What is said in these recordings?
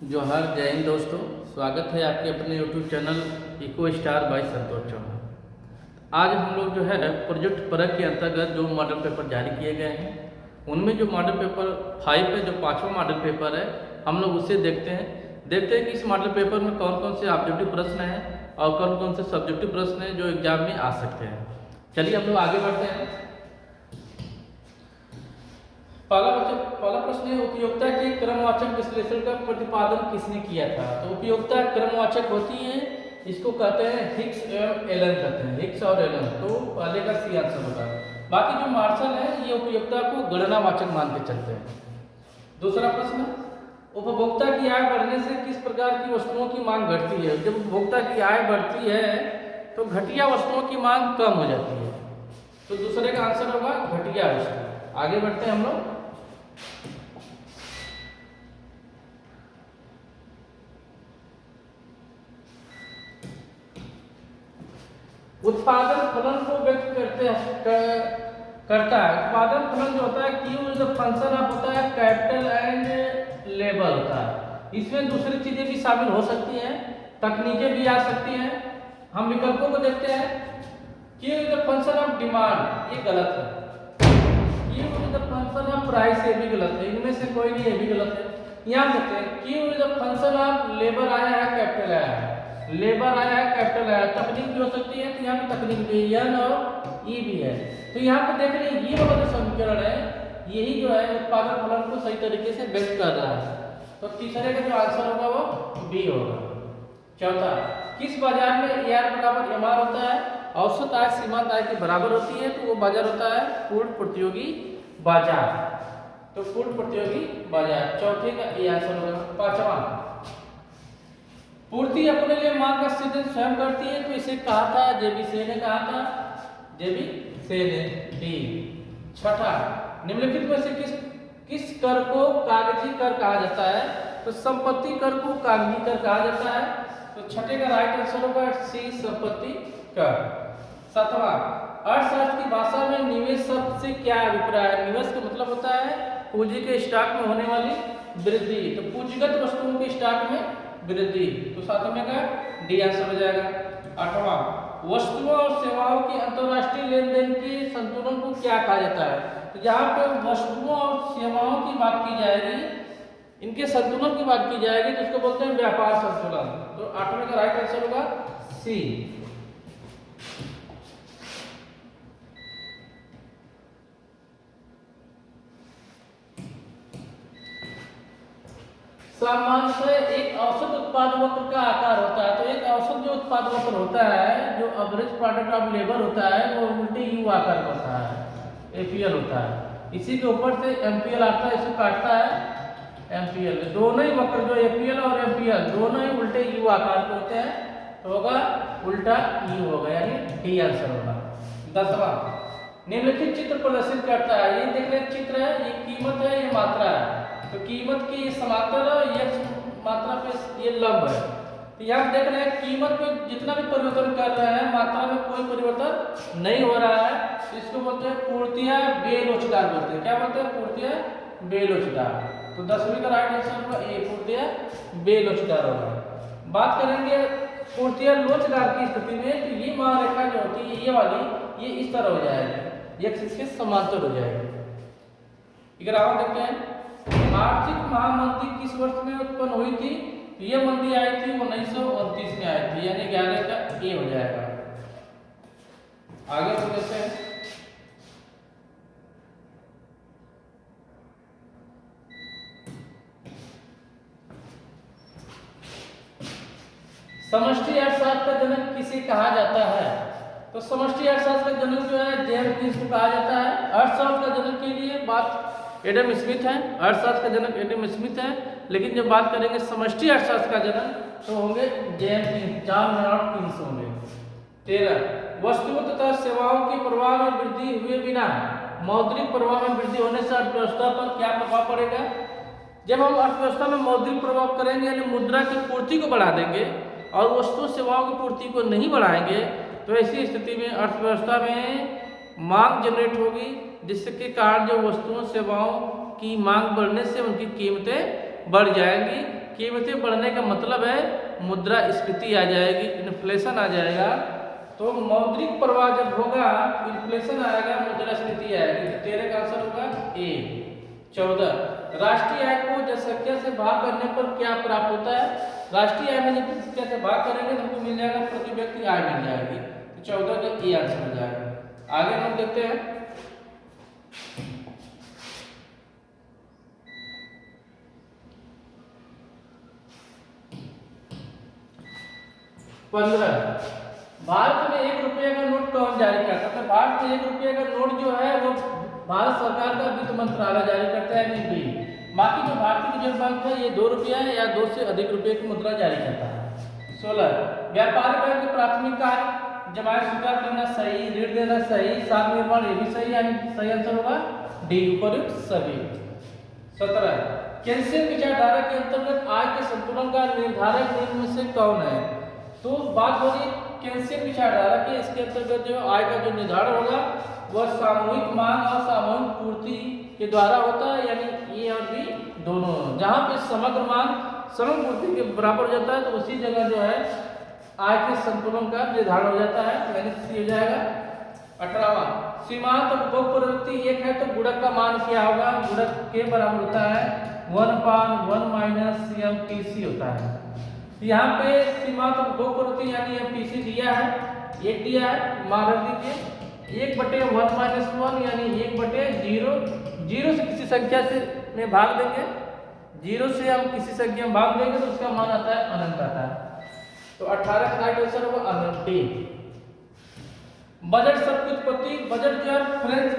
जोहार, जय हिंद दोस्तों। स्वागत है आपके अपने YouTube channel Eco Star by Santosh Chauhan. आज हम लोग जो है प्रोजेक्ट परख के अंतर्गत जो मॉडल पेपर जारी किए गए हैं उनमें जो मॉडल पेपर 5 है, जो 5वां मॉडल पेपर है, हम लोग उसे देखते हैं कि इस मॉडल पेपर में कौन कौन से ऑब्जेक्टिव प्रश्न हैं और कौन कौन से सब्जेक्टिव प्रश्न हैं जो एग्जाम में आ सकते हैं। चलिए हम लोग आगे बढ़ते हैं। पहला प्रश्न है, उपयोगिता के क्रमवाचक विश्लेषण का प्रतिपादन किसने किया था। तो उपयोगिता क्रमवाचक होती है, इसको कहते हैं हिक्स एवं एलन कहते हैं, हिक्स और एलन। तो पहले का सी आंसर होगा। बाकी जो मार्शल है ये उपयोगिता को गणनावाचक मान के चलते हैं। दूसरा प्रश्न, उपभोक्ता की आय बढ़ने से किस प्रकार की वस्तुओं की मांग घटती है। जब उपभोक्ता की आय बढ़ती है तो घटिया वस्तुओं की मांग कम हो जाती है। तो दूसरे का आंसर होगा घटिया वस्तु। आगे बढ़ते हैं हम लोग। उत्पादन फलन को व्यक्त करता है। उत्पादन फलन जो होता है Q is the function of होता है कैपिटल एंड लेबर होता है। इसमें दूसरी चीजें भी शामिल हो सकती हैं, तकनीकें भी आ सकती हैं। हम विकल्पों को देखते हैं। Q is the function of demand, ये गलत है। Q is the function of price, ये भी गलत है। इनमें से कोई नहीं, ये भी गलत है। यहाँ देखते हैं Q is the function of labour आया है, कैपिटल आया है, लेबर आया है, कैपिटल आया है। तकनीक भी हो सकती है, तो यहाँ पे तकनीक भी एन और ई भी है। तो यहाँ पे देख रहे हैं ये वाला जो समीकरण है यही जो है उत्पादन फलन को सही तरीके से व्यक्त कर रहा है। तो तीसरे का जो आंसर होगा वो बी होगा। चौथा, किस बाजार में AR बराबर MR होता है। औसत आय सीमांत आय के बराबर होती है, तो वो बाजार होता है पूर्ण प्रतियोगी बाजार। तो पूर्ण प्रतियोगी बाजार, चौथे का ए आंसर होगा। पांचवा, पूर्ति अपने लिए मांग का सृजन स्वयं करती है, तो इसे कहा था जेबी से ने कहा था, जेबी से ने डी। छठा, निम्नलिखित में से किस कर को कागजी कर कहा जाता है। तो संपत्ति कर को कागजी कर कहा जाता है। तो छठे का राइट आंसर होगा सी, संपत्ति कर। सातवां, अर्थशास्त्र की भाषा में निवेश शब्द से क्या अभिप्राय है। निवेश का मतलब होता है पूंजी के स्टॉक में होने वाली वृद्धि। तो पूंजीगत वस्तुओं के स्टॉक में वृद्धि। तो सातवें का डी आंसर हो जाएगा। आठवां, वस्तुओं और सेवाओं के अंतरराष्ट्रीय लेन देन के संतुलन को क्या कहा जाता है। तो जहाँ पे वस्तुओं और सेवाओं की बात की जाएगी, इनके संतुलन की बात की जाएगी, तो इसको बोलते हैं व्यापार संतुलन। तो आठवें का राइट आंसर होगा सी। सामान्यतः एक औसत उत्पाद वक्र का आकार होता है। तो एक औसत जो उत्पाद वक्र होता है, जो एवरेज प्रोडक्ट ऑफ लेबर होता है, वो उल्टे यू आकार का होता है, एपीएल होता है। इसी के ऊपर से एमपीएल आता है, इसको काटता है एमपीएल। दोनों ही वक्र जो एपीएल और एमपीएल दोनों ही उल्टे यू आकार के होते हैं, तो होगा उल्टा यू होगा, यानी डी आंसर होगा। 10वां, निम्नलिखित चित्र प्रदर्शित करता है। ये देख रहे चित्र है, ये कीमत है, ये मात्रा है। तो कीमत की समांतर है, ये मात्रा पे ये लंब है। तो यहाँ देख रहे हैं कीमत में जितना भी परिवर्तन कर रहे हैं, मात्रा में कोई परिवर्तन नहीं हो रहा है। तो इसको बोलते हैं पूर्तियां बेलोचदार बोलते हैं। क्या बोलते हैं? पूर्तियां बेलोचदार। तो 10वीं का राइट आंसर होगा ए, पूर्तियां बेलोचदार होगा। बात करेंगे पूर्तियां लोचदार की स्थिति में, तो ये महारेखा जो होती है ये वाली, ये इस तरह हो जाएगी, ये इसके समांतर हो जाएगी। 11वां देखते हैं, आर्थिक महामंदी किस वर्ष में उत्पन्न हुई थी। ये मंदी आई थी 1929 में आई थी, यानी 11 का ए हो जाएगा। आगे बढ़ते हैं। समष्टि अर्थशास्त्र का जनक किसे कहा जाता है। तो समष्टि अर्थशास्त्र का जनक जो है जेम्स कीन्स को कहा जाता है। अर्थशास्त्र का जनक के लिए बात एडम स्मिथ है, अर्थशास्त्र का जनक एडम स्मिथ है, लेकिन जब बात करेंगे समष्टि अर्थशास्त्र का जनक तो होंगे James Keynes, John Maynard Keynes होंगे। 13, वस्तुओं तथा सेवाओं के प्रवाह में वृद्धि हुए बिना मौद्रिक प्रवाह में वृद्धि होने से अर्थव्यवस्था पर क्या प्रभाव पड़ेगा। जब हम अर्थव्यवस्था में मौद्रिक प्रभाव करेंगे, यानी मुद्रा की पूर्ति को बढ़ा देंगे और वस्तु सेवाओं की पूर्ति को नहीं बढ़ाएंगे, तो ऐसी स्थिति में अर्थव्यवस्था में मांग जनरेट होगी, जिसके कारण जो वस्तुओं सेवाओं की मांग बढ़ने से उनकी कीमतें बढ़ जाएंगी कीमतें बढ़ने का मतलब है मुद्रास्फीति आ जाएगी, इन्फ्लेशन आ जाएगा। तो मौद्रिक प्रवाह जब होगा, इन्फ्लेशन आएगा, मुद्रास्फीति आएगी। तो 13 का आंसर होगा ए। 14 राष्ट्रीय आय को जनसंख्या से भाग करने पर क्या प्राप्त होता है? राष्ट्रीय आय में जब जनसंख्या से भाग करेंगे तो हमको मिल जाएगा प्रति व्यक्ति आय मिल जाएगी। तो 14 का ए आंसर हो जाएगा। आगे हम देखते हैं 15 भारत में 1 रुपये का नोट कौन जारी करता है? भारत में 1 रुपये का नोट जो है वो भारत सरकार का वित्त मंत्रालय जारी करता है, नहीं। बाकी जो भारतीय रिजर्व बैंक है ये 2 रुपया या 2 से अधिक रुपये की मुद्रा जारी करता है। 16 व्यापारिक बैंक की प्राथमिक कार्य जमायत स्वीकार करना सही, ऋण देना सही, साख निर्माण ये भी सही, यानी सही आंसर होगा डी उपयुक्त सभी। 17 केंद्रीय विचारधारा के अंतर्गत आय के संतुलन का निर्धारक निम्न में से कौन है? तो बात हो रही केंद्रीय विचारधारा की, इसके अंतर्गत जो आय का जो निर्धारण होगा वह सामूहिक मांग और सामूहिक पूर्ति के द्वारा होता है, यानी ए और बी दोनों। जहां पे समग्र मांग समग्र पूर्ति के बराबर हो जाता है तो उसी जगह जो है आय के संतुलन का निर्धारण हो जाता है, यानी सी हो जाएगा। 18वां सीमांत उपभोग प्रवृत्ति 1 है तो गुणक का मान क्या होगा? गुणक के बराबर होता है 1/1 माइनस MPC होता है। यहाँ पे सीमांत उपभोग प्रवृत्ति यानी MPC दिया है, 1 दिया है, मान रख दीजिए 1/1 माइनस 1 यानी 1/0। 0 से किसी संख्या से में भाग देंगे, 0 से हम किसी संख्या में भाग देंगे तो उसका मान आता है अनंत आता है। तो 18 का राइट आंसर होगा अनंत। बजट शब्द की उत्पत्ति, बजट जो है फ्रेंच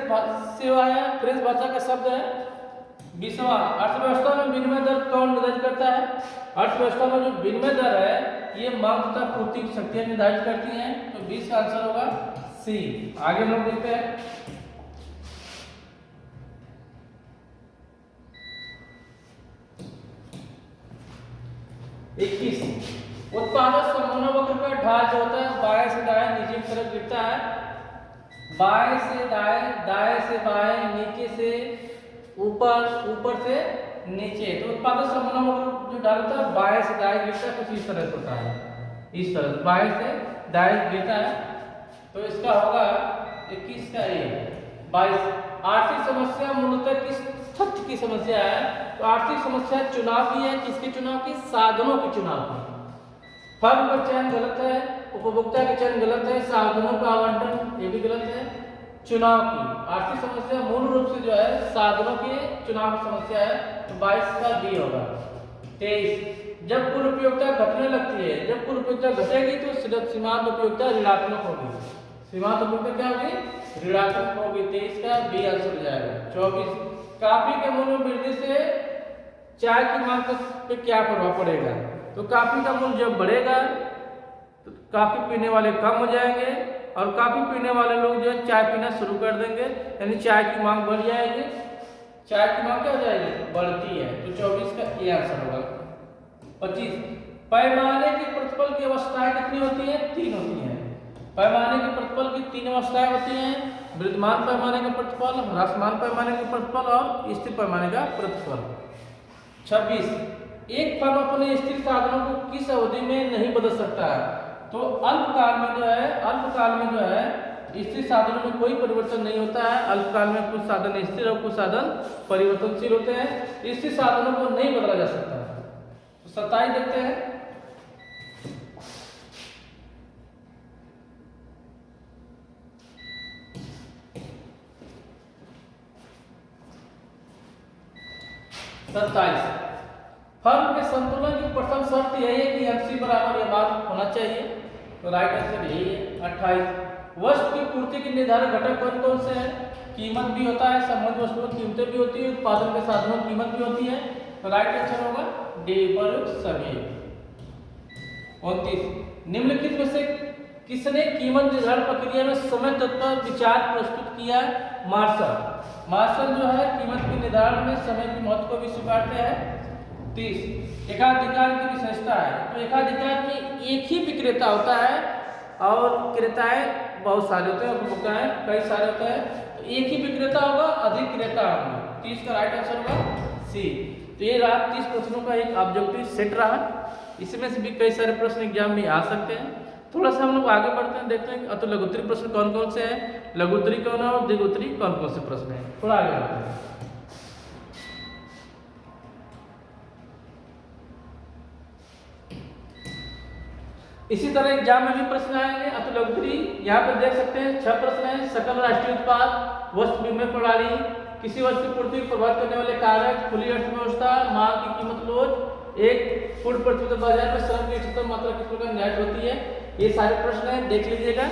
से आया, फ्रेंच भाषा का शब्द है। 20वां अर्थव्यवस्था में विनिमय दर कौन निर्धारित करता है? अर्थव्यवस्था में जो विनिमय दर है ये मांग तथा पूर्ति की शक्तियां निर्धारित करती हैं। तो 20 का आंसर होगा सी। आगे हम लोग देखते हैं 21 उत्पादक संभावना वक्र का ढाल जो होता है बाएं से दाएं नीचे की तरफ गिरता है, बाएं से दाएं, दाएं से बाएं, नीचे से ऊपर, ऊपर से नीचे। तो उत्पादक संभावना वक्र जो ढाल होता है बाएं से दाएं गिरता है, कुछ इस तरह से होता है, इस तरह बाएं से दाएं गिरता है। तो इसका होगा 21 का ए। 22 आर्थिक समस्या मूलतः किस तथ्य की समस्या है? तो आर्थिक समस्या चुनाव की है, किसके चुनाव की? साधनों के चुनाव की। फर्म का चयन गलत है, उपभोक्ता का चयन गलत है, साधनों का आवंटन ये भी गलत है। चुनाव की आर्थिक समस्या मूल रूप से जो है साधनों के चुनाव की समस्या है। तो 22 का बी होगा। 23 जब कुल उपयोगिता घटने लगती है, जब कुल उपयोगिता घटेगी तो सीमांत उपयोगिता ऋणात्मक होगी। सीमांत उपयोगिता क्या होगी? ऋणात्मक होगी। 23 का बी आंसर हो जाएगा। 24 कॉफी के मूल्य में वृद्धि से चाय की मांग पर क्या प्रभाव पड़ेगा? तो कॉफी का मूल्य जब बढ़ेगा तो कॉफी पीने वाले कम हो जाएंगे और कॉफी पीने वाले लोग जो है चाय पीना शुरू कर देंगे, यानी चाय की मांग बढ़ जाएगी। चाय की मांग क्या हो जाएगी? बढ़ती है। तो 24 का ए आंसर होगा। 25 पैमाने के प्रतिफल की अवस्थाएं कितनी होती हैं? 3 होती हैं। पैमाने के प्रतिफल की 3 अवस्थाएं होती हैं, वृद्धिमान पैमाने का प्रतिफल, ह्रासमान पैमाने का प्रतिफल और स्थिर पैमाने का प्रतिफल। 26 एक फर्म अपने स्थिर साधनों को किस अवधि में नहीं बदल सकता है? तो अल्पकाल में जो है, अल्पकाल में जो है स्थिर साधनों में कोई परिवर्तन नहीं होता है। अल्पकाल में कुछ साधन स्थिर और कुछ साधन परिवर्तनशील होते हैं। स्थिर साधनों को नहीं बदला जा सकता। तो 27 देखते हैं 27 फर्म के संतुलन की प्रथम शर्त यही है कि MC बराबर या बात होना चाहिए। तो राइट आंसर यही है। 28 वस्तु की पूर्ति के निर्धारक घटक कौन कौन से हैं? कीमत भी होता है, संबंधित वस्तुओं की कीमतें भी होती है, उत्पादन के साधनों की कीमत भी होती है। तो राइट आंसर होगा डी पर सभी। 29 निम्नलिखित में से किसने कीमत निर्धारण प्रक्रिया में समय तत्व विचार प्रस्तुत किया? मार्शल। मार्शल जो है कीमत के निर्धारण में समय के महत्व को भी स्वीकारते हैं। 30 एकाधिकार की विशेषता है। तो एकाधिकार में एक ही विक्रेता होता है और क्रेताएं बहुत सारे होते हैं, उपभोक्ताएं कई सारे होते हैं। तो एक ही विक्रेता होगा, अधिक क्रेता होंगे। 30 का राइट आंसर होगा सी। तो ये रहा 30 प्रश्नों का एक ऑब्जेक्टिव सेट रहा। इसमें से भी कई सारे प्रश्न एग्जाम में आ सकते हैं। थोड़ा सा हम लोग आगे बढ़ते हैं, देखते हैं तो लघुत्तरी प्रश्न कौन कौन से हैं, लघुत्तरी कौन है और दीर्घोत्तरी कौन कौन से प्रश्न हैं। थोड़ा आगे बढ़ते हैं। इसी तरह एग्जाम में भी प्रश्न आएंगे। अतः लघुत्तरी यहाँ पे देख सकते हैं 6 प्रश्न हैं। सकल राष्ट्रीय उत्पाद, वस्तु विनिमय प्रणाली, किसी वस्तु की पूर्ति को प्रभावित करने वाले कारक, खुली अर्थव्यवस्था, मांग की कीमत लोच, एक फूड प्रतियोगिता बाजार में श्रम की उच्चतम मात्रा किस प्रकार निर्धारित होती है। ये सारे प्रश्न हैं, देख लीजिएगा,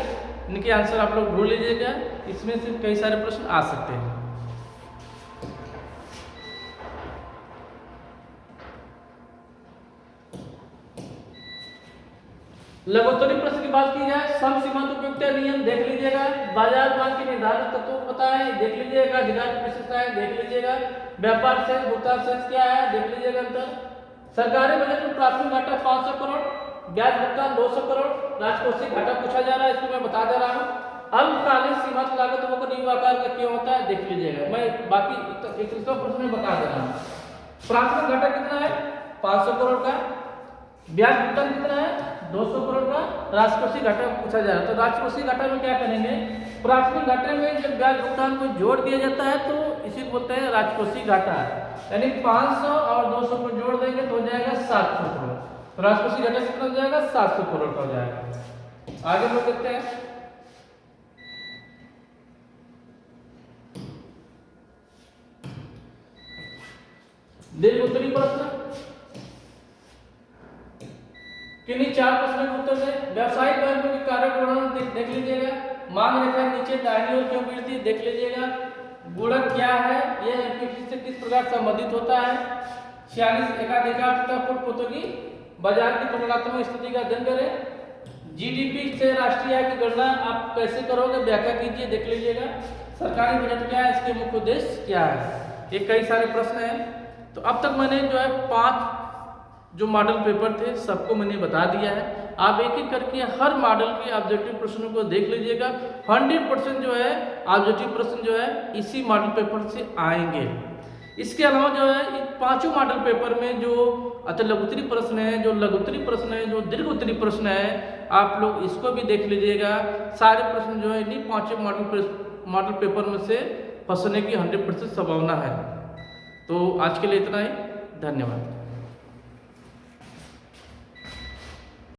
इनके आंसर आप लोग ढूंढ लीजिएगा। इसमें से कई सारे प्रश्न आ सकते हैं। लघुत्तरी प्रश्न की बात की जाए, सम सीमांत उपयोगिता नियम देख लीजिएगा, बाजार मांग के निर्धारित तत्वों को पता है, देख लीजिएगा, अधिकार की विशेषताएं देख लीजिएगा, व्यापार से भुगतान से क्या है देख लीजिएगा अंतर, सरकारी बजट में प्राथमिक घाटा 500 करोड़, ब्याज भुगतान 200 करोड़, राजकोषीय घाटा पूछा जा रहा है, इसको मैं बता दे रहा हूँ। अल्पकालीन सीमांत लागत वक्र न्यू आकार का क्यों होता है देख लीजिएगा, मैं बाकी 31वां प्रश्न में बता दे रहा हूँ। प्राथमिक घाटा कितना है 500 करोड़ का, ब्याज भुगतान कितना है 200 करोड़ का, राजकोषीय घाटा पूछा जा रहा है। तो राजकोषीय घाटा में क्या करेंगे, प्राथमिक घाटे में जब ब्याज भुगतान को जोड़ दिया जाता है तो इसी बोलते हैं राजकोषीय घाटा, यानी 500 और 200 को जोड़ देंगे तो हो जाएगा 700 करोड़। तो राजकोषीय घाटा कितना हो जाएगा 700 करोड़ का हो जाएगा। आगे बढ़ देखते हैं। दीर्घोत्तरी प्रश्न किन्हीं 4 प्रश्नों के उत्तर दें। व्यावसायिक बैंकों के कारक वर्णन देख लीजिएगा, मांग रेखा नीचे दाहिनी ओर क्यों गिरती देख लीजिएगा, गुणक क्या है, यह एमपीसी से किस प्रकार संबंधित होता है, 46 एकाधिकार तथा फुटपाथों बाजार की तुलनात्मक स्थिति का अध्ययन करें, जीडीपी से राष्ट्रीय आय की गणना आप कैसे करोगे व्याख्या कीजिए देख लीजिएगा, सरकारी बजट क्या है, इसके मुख्य उद्देश्य क्या है। ये कई सारे प्रश्न हैं। तो अब तक मैंने जो है 5 जो मॉडल पेपर थे सबको मैंने बता दिया है। आप एक एक करके हर मॉडल के ऑब्जेक्टिव प्रश्नों को देख लीजिएगा। 100% जो है ऑब्जेक्टिव प्रश्न जो है इसी मॉडल पेपर से आएंगे। इसके अलावा जो है इन 5 मॉडल पेपर में जो लघुत्तरी प्रश्न है, जो लघुत्तरी प्रश्न है, जो दीर्घोत्तरी प्रश्न है, आप लोग इसको भी देख लीजिएगा। सारे प्रश्न जो है इन्हीं 5 मॉडल पेपर में से फंसने की 100% संभावना है। तो आज के लिए इतना ही, धन्यवाद।